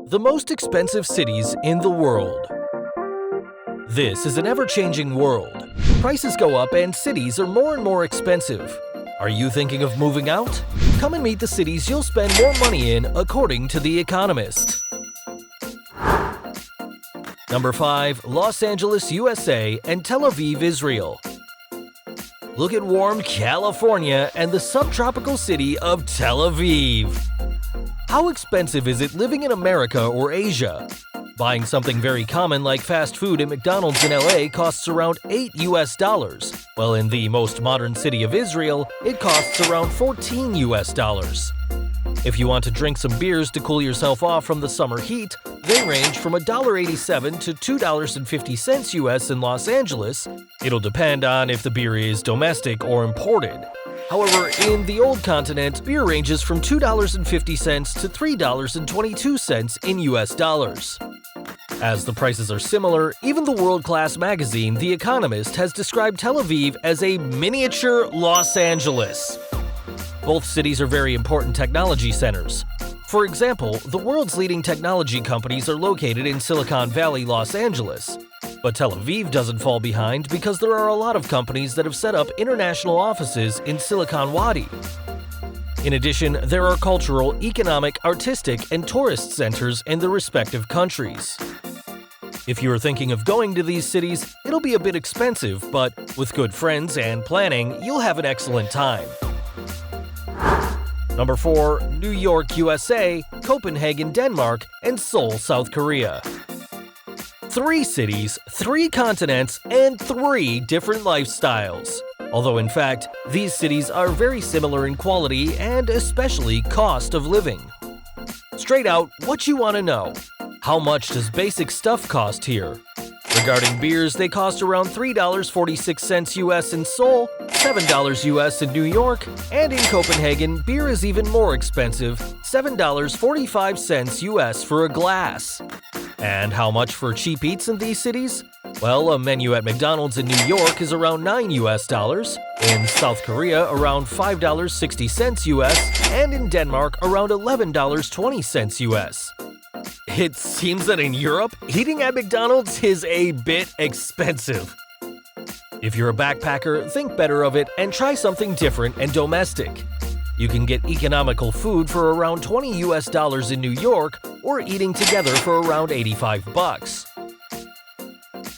The most expensive cities in the world. This is an ever-changing world. Prices go up and cities are more and more expensive. Are you thinking of moving out? Come and meet the cities you'll spend more money in according to The Economist. Number 5. Los Angeles, USA and Tel Aviv, Israel. Look at warm California and the subtropical city of Tel Aviv. How expensive is it living in America or Asia? Buying something very common like fast food at McDonald's in LA costs around $8 while in the most modern city of Israel, it costs around $14 If you want to drink some beers to cool yourself off from the summer heat, they range from $1.87 to $2.50 US in Los Angeles. It'll depend on if the beer is domestic or imported. However, in the old continent, beer ranges from $2.50 to $3.22 in US dollars. As the prices are similar, even the world-class magazine The Economist has described Tel Aviv as a miniature Los Angeles. Both cities are very important technology centers. For example, the world's leading technology companies are located in Silicon Valley, Los Angeles. But Tel Aviv doesn't fall behind because there are a lot of companies that have set up international offices in Silicon Wadi. In addition, there are cultural, economic, artistic, and tourist centers in the respective countries. If you are thinking of going to these cities, it'll be a bit expensive, but with good friends and planning, you'll have an excellent time. Number 4. New York, USA, Copenhagen, Denmark, and Seoul, South Korea. 3 cities, 3 continents, and 3 different lifestyles. Although in fact, these cities are very similar in quality and especially cost of living. Straight out, what you want to know. How much does basic stuff cost here? Regarding beers, they cost around $3.46 US in Seoul, $7 US in New York, and in Copenhagen, beer is even more expensive, $7.45 US for a glass. And how much for cheap eats in these cities? Well, a menu at McDonald's in New York is around $9 US, in South Korea around $5.60 US, and in Denmark around $11.20 US. It seems that in Europe, eating at McDonald's is a bit expensive. If you're a backpacker, think better of it and try something different and domestic. You can get economical food for around $20 US in New York or eating together for around $85.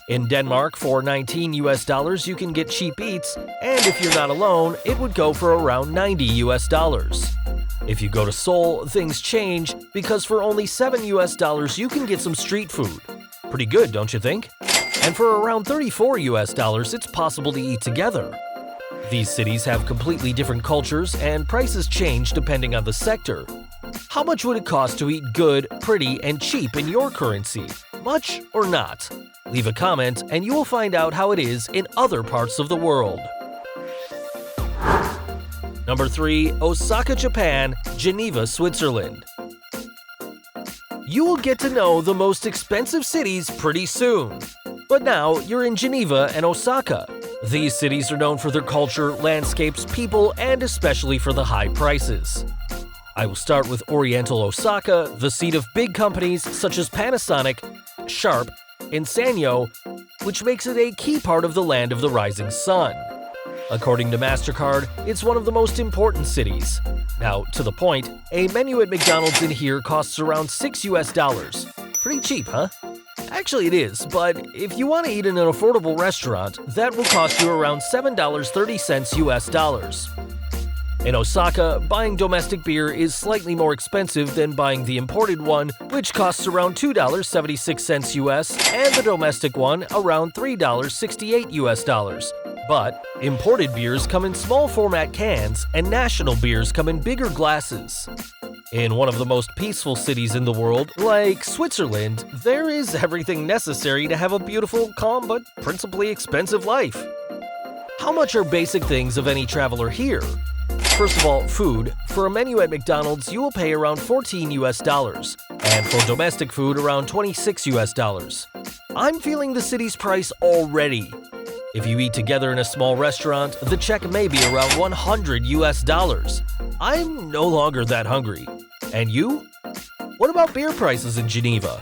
In Denmark, for $19 US you can get cheap eats, and if you're not alone, it would go for around $90 US. If you go to Seoul, things change because for only $7 US you can get some street food. Pretty good, don't you think? And for around $34 US, it's possible to eat together. These cities have completely different cultures and prices change depending on the sector. How much would it cost to eat good, pretty, and cheap in your currency? Much or not? Leave a comment and you will find out how it is in other parts of the world. Number 3. Osaka, Japan, Geneva, Switzerland. You will get to know the most expensive cities pretty soon. But now you're in Geneva and Osaka. These cities are known for their culture, landscapes, people, and especially for the high prices. I will start with Oriental Osaka, the seat of big companies such as Panasonic, Sharp, and Sanyo, which makes it a key part of the land of the rising sun. According to MasterCard, it's one of the most important cities. Now, to the point, a menu at McDonald's in here costs around $6 US. Pretty cheap, huh? Actually it is, but if you want to eat in an affordable restaurant, that will cost you around $7.30 US. In Osaka, buying domestic beer is slightly more expensive than buying the imported one, which costs around $2.76 US, and the domestic one around $3.68 US. But imported beers come in small format cans and national beers come in bigger glasses. In one of the most peaceful cities in the world, like Switzerland, there is everything necessary to have a beautiful, calm, but principally expensive life. How much are basic things of any traveler here? First of all, food. For a menu at McDonald's, you will pay around $14 US, and for domestic food around $26 US. I'm feeling the city's price already. If you eat together in a small restaurant, the check may be around $100 US. I'm no longer that hungry. And you? What about beer prices in Geneva?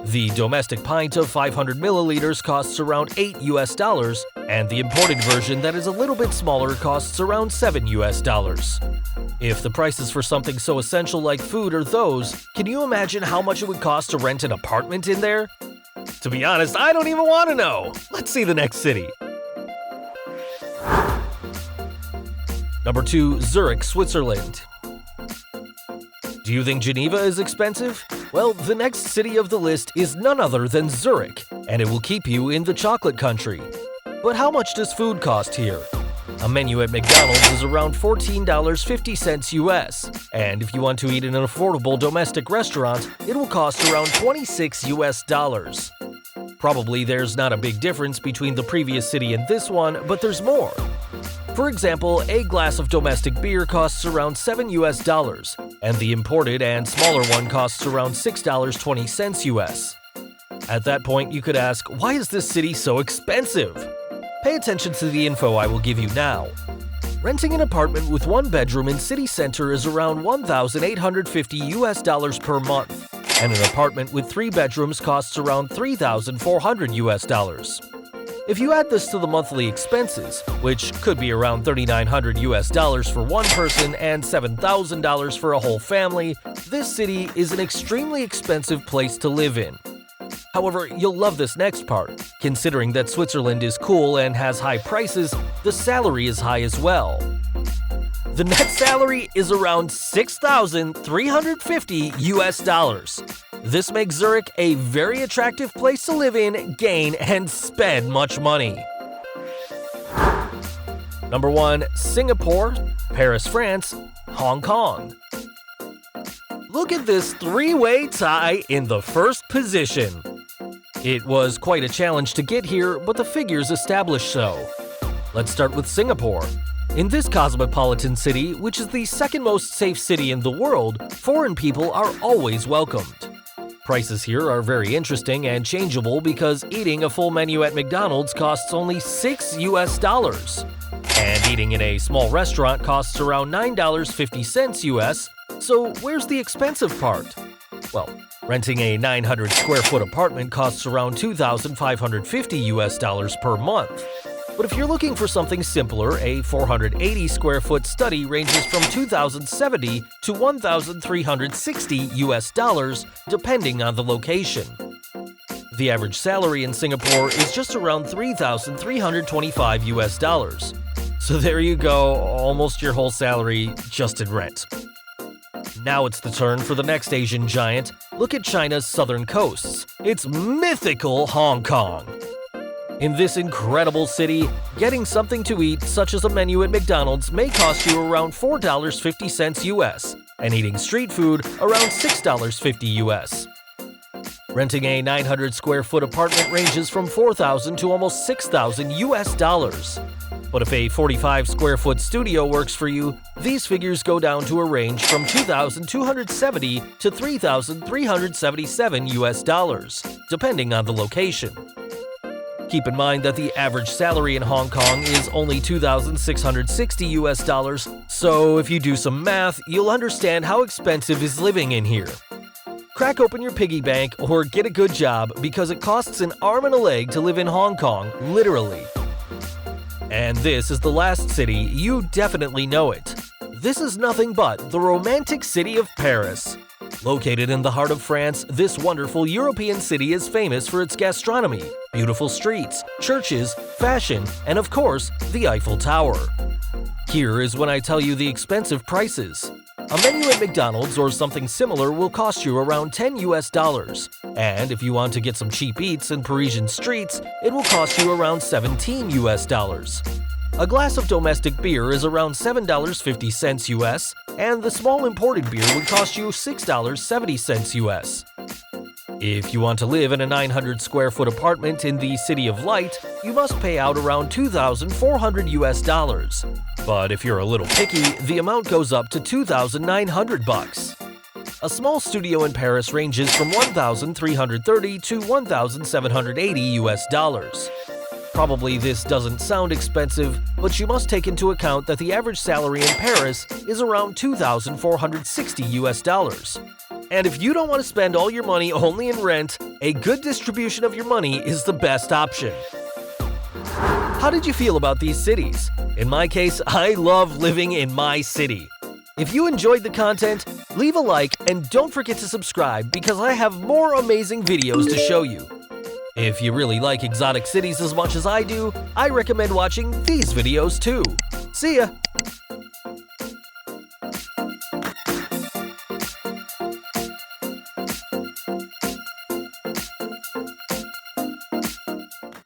The domestic pint of 500 milliliters costs around $8, and the imported version that is a little bit smaller costs around $7. If the prices for something so essential like food are those, can you imagine how much it would cost to rent an apartment in there? To be honest, I don't even want to know. Let's see the next city. Number 2, Zurich, Switzerland. Do you think Geneva is expensive? Well, the next city of the list is none other than Zurich, and it will keep you in the chocolate country. But how much does food cost here? A menu at McDonald's is around $14.50 US, and if you want to eat in an affordable domestic restaurant, it will cost around $26 US. Probably there's not a big difference between the previous city and this one, but there's more. For example, a glass of domestic beer costs around $7 US, and the imported and smaller one costs around $6.20 US. At that point, you could ask, why is this city so expensive? Pay attention to the info I will give you now. Renting an apartment with one bedroom in city center is around $1,850 US per month, and an apartment with 3 bedrooms costs around $3,400 US. If you add this to the monthly expenses, which could be around $3,900 US for one person and $7,000 for a whole family, this city is an extremely expensive place to live in. However, you'll love this next part. Considering that Switzerland is cool and has high prices, the salary is high as well. The net salary is around $6,350 US. This makes Zurich a very attractive place to live in, gain, and spend much money. Number 1, Singapore, Paris, France, Hong Kong. Look at this 3-way tie in the first position. It was quite a challenge to get here, but the figures establish so. Let's start with Singapore. In this cosmopolitan city, which is the second most safe city in the world, foreign people are always welcomed. Prices here are very interesting and changeable because eating a full menu at McDonald's costs only $6 US, and eating in a small restaurant costs around $9.50 US, so where's the expensive part? Well, renting a 900 square foot apartment costs around $2,550 US per month. But if you're looking for something simpler, a 480 square foot study ranges from $2,070 to $1,360 US, depending on the location. The average salary in Singapore is just around $3,325 US. So there you go, almost your whole salary just in rent. Now it's the turn for the next Asian giant. Look at China's southern coasts. It's mythical Hong Kong. In this incredible city, getting something to eat, such as a menu at McDonald's, may cost you around $4.50 US, and eating street food around $6.50 US. Renting a 900 square foot apartment ranges from $4,000 to almost $6,000 US. But if a 45 square foot studio works for you, these figures go down to a range from $2,270 to $3,377 US, depending on the location. Keep in mind that the average salary in Hong Kong is only $2,660 US, so if you do some math, you'll understand how expensive is living in here. Crack open your piggy bank or get a good job because it costs an arm and a leg to live in Hong Kong, literally. And this is the last city, you definitely know it. This is nothing but the romantic city of Paris. Located in the heart of France, this wonderful European city is famous for its gastronomy, beautiful streets, churches, fashion, and of course, the Eiffel Tower. Here is when I tell you the expensive prices. A menu at McDonald's or something similar will cost you around $10 US, and if you want to get some cheap eats in Parisian streets, it will cost you around $17 US. A glass of domestic beer is around $7.50 US, and the small imported beer would cost you $6.70 US. If you want to live in a 900 square foot apartment in the City of Light, you must pay out around $2,400 US. But if you're a little picky, the amount goes up to $2,900. A small studio in Paris ranges from $1,330 to $1,780 US. Probably this doesn't sound expensive, but you must take into account that the average salary in Paris is around $2,460 US. And if you don't want to spend all your money only in rent, a good distribution of your money is the best option. How did you feel about these cities? In my case, I love living in my city. If you enjoyed the content, leave a like and don't forget to subscribe because I have more amazing videos to show you. If you really like exotic cities as much as I do, I recommend watching these videos too. See ya!